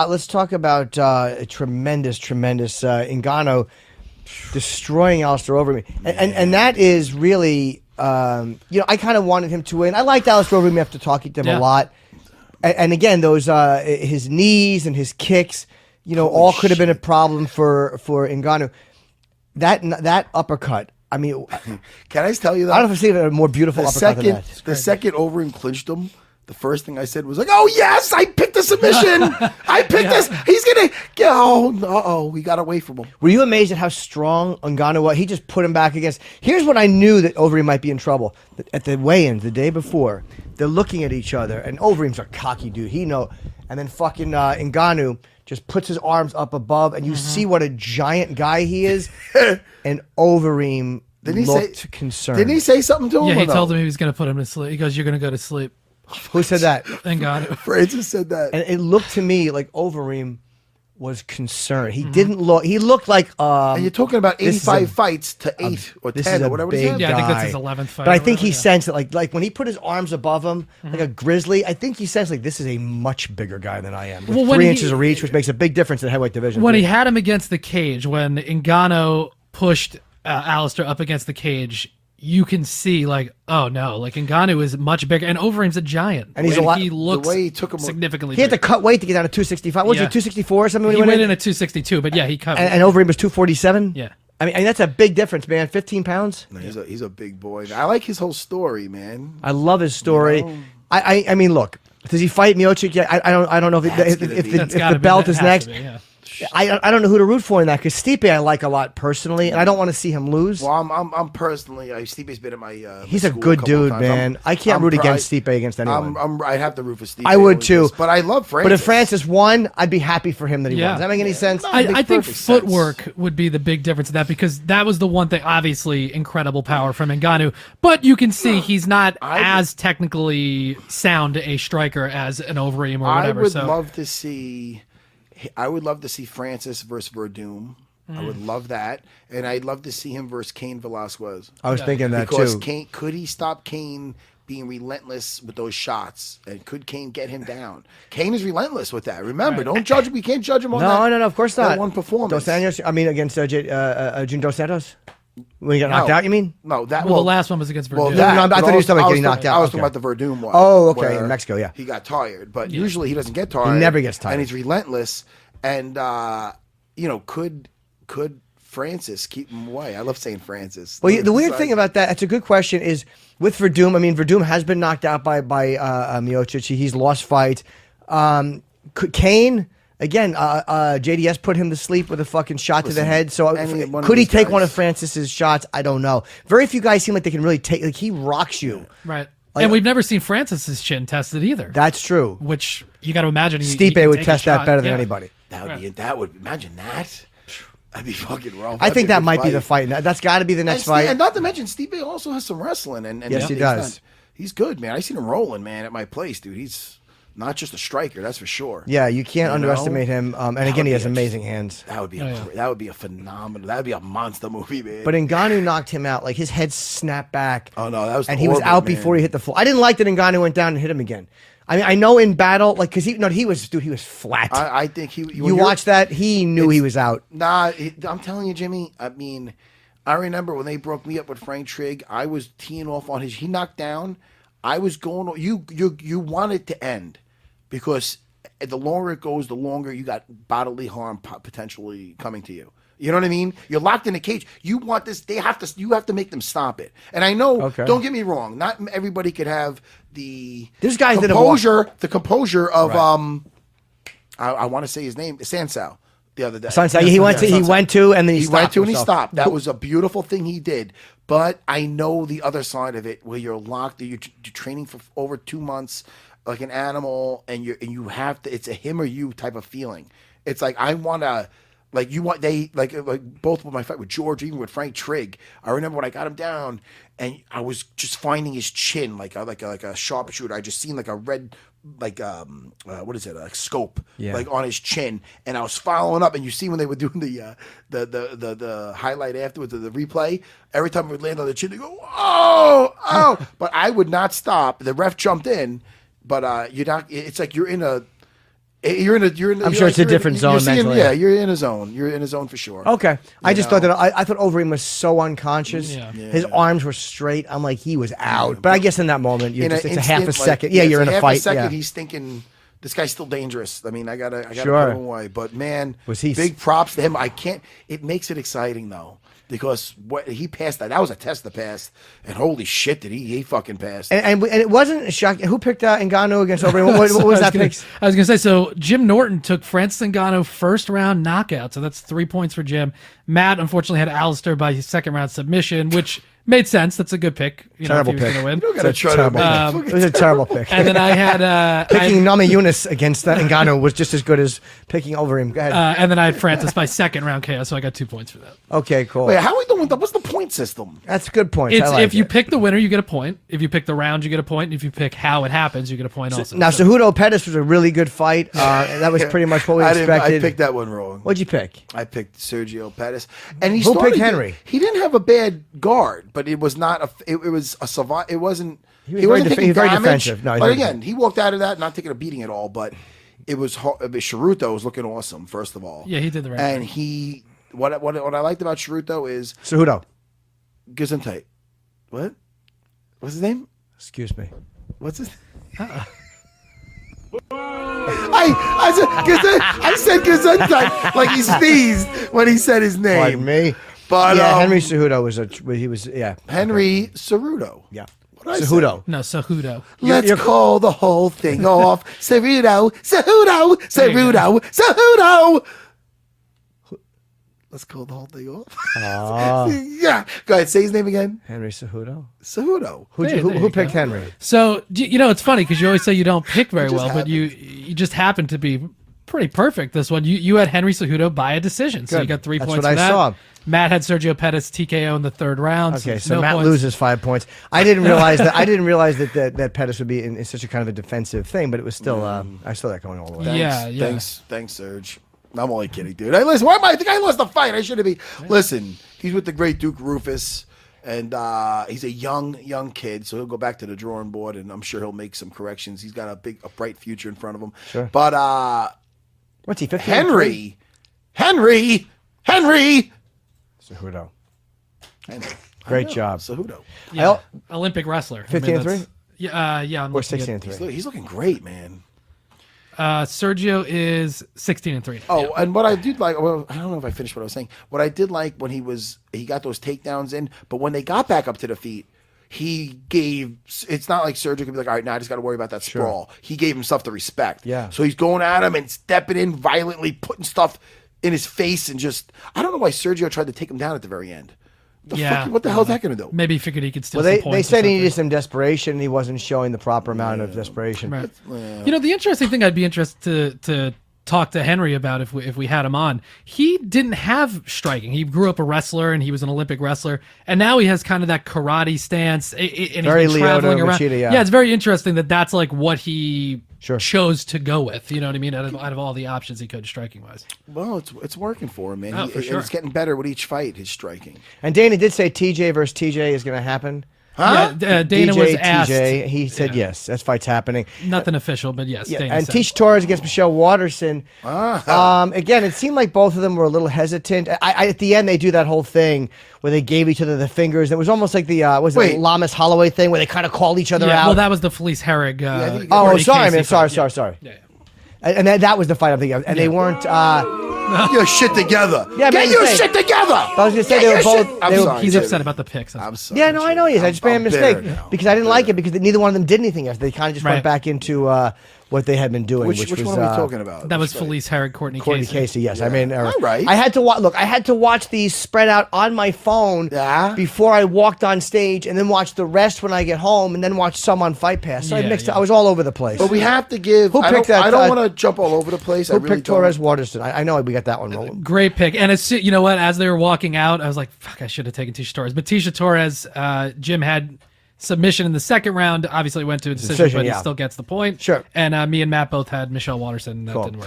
Let's talk about a tremendous Ngannou destroying Alistair Overeem. And that is really, I kind of wanted him to win. I liked Alistair Overeem after talking to him a lot. And again, those his knees and his kicks, all could have been a problem for Ngannou. That uppercut. I mean, can I just tell you that? I don't know if I've seen a more beautiful uppercut than that. The second Overeem clinched him, the first thing I said was like, "Oh yes, I picked the submission. I picked this. He's gonna go. We got away from him." Were you amazed at how strong Ngannou was? He just put him back against. Here's what I knew that Overeem might be in trouble. At the weigh-ins the day before, they're looking at each other, and Overeem's a cocky dude. And then fucking Ngannou just puts his arms up above, and you see what a giant guy he is. And Overeem looked concerned. Didn't he say something to him? Yeah, he told him he was going to put him to sleep. He goes, "You're going to go to sleep." Who said that? Ngannou. Francis said that. And it looked to me like Overeem was concerned. He didn't look. He looked like. And you're talking about 85 fights to 8 or 10 or whatever. Big Yeah, I think that's guy. his 11th fight. But I think he sensed it, like when he put his arms above him, like a grizzly. I think he sensed like this is a much bigger guy than I am. With 3 inches of reach, which makes a big difference in the heavyweight division. When he had him against the cage, when Ngannou pushed Alistair up against the cage, you can see like, oh no, like Ngannou is much bigger, and Overeem's a giant, and he's he looks the way he took him significantly. He had to cut weight to get down to 265. Was it 264 or something? When he went in at 262, but yeah, he cut. And Overeem was 247. Yeah. I mean, that's a big difference, man. 15 pounds. No, he's a big boy. I like his whole story, man. I love his story. I mean, look, does he fight Miocic yet? I don't know if the belt is next. I don't know who to root for in that because Stipe I like a lot personally, and I don't want to see him lose. Well, I'm personally. Stipe's been at my. He's a good dude, man. I can't root against Stipe against anyone. I'd have to root for Stipe. I would too, but I love Francis. But if Francis won, I'd be happy for him that he won. Does that make any sense? I think footwork would be the big difference in that because that was the one thing. Obviously, incredible power from Ngannou, but you can see he's not as technically sound a striker as an Overeem or whatever. I would love to see Francis versus Verdum. I would love that, and I'd love to see him versus Cain Velasquez. I was thinking that because too. Could he stop Cain being relentless with those shots, and could Cain get him down? Cain is relentless with that. Remember, don't judge. We can't judge him on that. No, of course not. That one performance. Dos Anjos, I mean, against June Dos Santos. When he got knocked out, you mean? No, the last one was against Verdum. I thought he was talking about getting knocked out. I was talking about the Verdum one. Oh, okay, in Mexico, yeah. He got tired, but usually he doesn't get tired. He never gets tired. And he's relentless. And, could Francis keep him away? I love saying Francis. Well, the weird thing about that, it's a good question, is with Verdum, I mean, Verdum has been knocked out by Miocic. He's lost fights. Cain... Again, JDS put him to sleep with a fucking shot to the head. So could he take one of Francis's shots? I don't know. Very few guys seem like they can really take. Like he rocks you, right? And we've never seen Francis's chin tested either. That's true. Which you got to imagine. Stipe would test that better than anybody. That would imagine that. That'd be fucking rough. I think that might be the fight. That's got to be the next fight. And not to mention, Stipe also has some wrestling. And yes, he does. He's good, man. I seen him rolling, man, at my place, dude. He's not just a striker, that's for sure. Yeah, you can't underestimate him. And again, he has amazing hands. That would be a phenomenal. That would be a monster movie, man. But Ngannou knocked him out. Like his head snapped back. Oh no, that was and he was out before he hit the floor. I didn't like that Ngannou went down and hit him again. I mean, I know in battle, like because he was flat. I think he. You watch that, he knew he was out. Nah, I'm telling you, Jimmy. I mean, I remember when they broke me up with Frank Trigg. I was teeing off on his. He knocked down. I was going. You want it to end. Because the longer it goes, the longer you got bodily harm potentially coming to you. You know what I mean? You're locked in a cage. You want this. You have to make them stop it. And I know. Okay. Don't get me wrong. Not everybody could have the composure of I want to say his name, Sansao. The other day, he went to, and then he stopped. That was a beautiful thing he did. But I know the other side of it, where you're locked. You're training for over 2 months. Like an animal, and you have to. It's a him or you type of feeling. It's like I want to, like you want they like both with my fight with George, even with Frank Trigg. I remember when I got him down, and I was just finding his chin like a sharpshooter. I just seen like a red what is it, a scope like on his chin, and I was following up. And you see when they were doing the highlight afterwards, the replay. Every time it would land on the chin, they go oh, but I would not stop. The ref jumped in. But you're not. It's like you're in a. I'm sure it's a different zone mentally. Yeah, you're in a zone. You're in a zone for sure. Okay. I just thought that I thought Overeem was so unconscious. Yeah. His arms were straight. I'm like, he was out. But I guess in that moment, it's a half a like, second. Yeah, you're in a fight. Half a second, yeah. he's thinking, this guy's still dangerous. I mean, I gotta put Sure. him away. But man, Was he- big props to him. It makes it exciting though. Because what he passed that was a test to pass, and holy shit, did he fucking passed. And it wasn't a shock. Who picked Ngannou against Overeem? What was that pick? I was gonna say, so Jim Norton took Francis Ngannou first round knockout, so that's 3 points for Jim. Matt unfortunately had Alistair by his second round submission, which made sense. That's a good pick. Terrible if he was pick. gonna win. You gotta try terrible to pick. It was a terrible pick. And then I had Picking Nami Yunus against Ngannou was just as good as picking Overeem. Go ahead. and then I had Francis by second round KO, so I got 2 points for that. Okay, cool. Wait, how are we doing? What's the point system? That's a good point. It's I like if you it. pick the winner, you get a point. If you pick the round, you get a point. And if you pick how it happens, you get a point also. Now, Cejudo Pettis was a really good fight. And that was pretty much what we I expected. picked that one wrong. What'd you pick? I picked Sergio Pettis, and Who picked Henry? He didn't have a bad guard, but it was not a. It was a savant. It wasn't. He was wasn't very taking very damage. defensive. No, he's but very again, he walked out of that not taking a beating at all. But it was Ceruto was looking awesome. First of all, Yeah, he did the right And thing. he what I liked about Ceruto is Cejudo. Gesundheit. What? What's his name? Excuse me. What's his? I said Gesundheit like he sneezed when he said his name. Pardon me. But Yeah, Henry Cejudo was yeah. Henry Ceruto. Yeah. What did I Cejudo. No, Cejudo. Let's call the whole thing off. Ceruto, Ceruto, Ceruto, Ceruto. Let's call the whole thing off. Yeah. Go ahead. Say his name again. Henry Cejudo. Ceruto. Who There you picked go. Henry? So it's funny because you always say you don't pick very just well, but you just happen to be pretty perfect this one. You had Henry Cejudo by a decision, so Good. you got 3 That's points what for I that. saw. Matt had Sergio Pettis TKO in the third round. Okay, so no Matt points. loses 5 points. I didn't realize that Pettis would be in such a kind of a defensive thing, but it was still I saw that going all the way. Thanks. Thanks, Serge. I'm only kidding, dude. Hey, listen, why am I? The guy lost the fight. I shouldn't be. Listen, he's with the great Duke Rufus, and he's a young kid, so he'll go back to the drawing board, and I'm sure he'll make some corrections. He's got a bright future in front of him. Sure. But What's he? 15? Henry. Cejudo. Henry. Great job. Cejudo. Yeah, Olympic wrestler. 15 and 3? Yeah. Or 16 and 3? He's looking great, man. Sergio is 16 and 3. Oh, and what I did like, well, I don't know if I finished what I was saying. What I did like when he got those takedowns in, but when they got back up to the feet, he gave. It's not like Sergio could be like, all right, now I just got to worry about that sprawl. He gave himself the respect. Yeah. So he's going at him and stepping in violently, putting stuff in his face, and just. I don't know why Sergio tried to take him down at the very end. What the hell is that going to do? Maybe he figured he could steal Well, some points. they or said he something. needed some desperation, and he wasn't showing the proper amount of desperation. Right. The interesting thing I'd be interested to talk to Henry about if we had him on. He didn't have striking. He grew up a wrestler and he was an Olympic wrestler, and now he has kind of that karate stance. And he's Very been traveling Lyoto around. Machida, yeah. It's very interesting that's like what he Sure. chose to go with. You know what I mean? Out of all the options he could striking wise. Well, it's working for him, man. Oh, for sure. It's getting better with each fight. His striking. And Dana did say TJ versus TJ is going to happen. Huh? Yeah, Dana DJ, was asked. TJ, he said yes. That fight's happening. Nothing official, but yes. Yeah, Dana and said. Tisha Torres against Michelle Waterson. Again, it seemed like both of them were a little hesitant. At the end, they do that whole thing where they gave each other the fingers. It was almost like the Lamas Holloway thing where they kind of called each other out. Well, that was the Felice Herrig. think- sorry, Casey man. fight. Sorry. Yeah. And that was the fight I'm thinking of. And they weren't. Get your shit together. Yeah, Get man, your say- shit together. I was going to say Get they were your both. shit- I'm they were- sorry. He's Jimmy. upset about the picks. I'm sorry. Yeah, no, I know he is. I just made a I'm mistake bitter now. because I didn't like it because neither one of them did anything else. They kind of just Right. went back into what they had been doing, Which was one are we talking about? That was Which fight? Felice Herrig, Courtney Casey. Yes, I mean, All right. I had to look. I had to watch these spread out on my phone Yeah. before I walked on stage, and then watch the rest when I get home, and then watch some on Fight Pass. So I Yeah, mixed. yeah. I was all over the place. But we have to give. Who I picked don't, that, I don't want to jump all over the place. I Who really picked don't. Torres Waterston? I know we got that one wrong. Great pick. And it's, you know what, as they were walking out, I was like, fuck, I should have taken Tisha Torres. But Tisha Torres, Jim had submission in the second round. Obviously went to a decision, but yeah. he still gets the point. Sure. And me and Matt both had Michelle Waterson. And that Cool. didn't work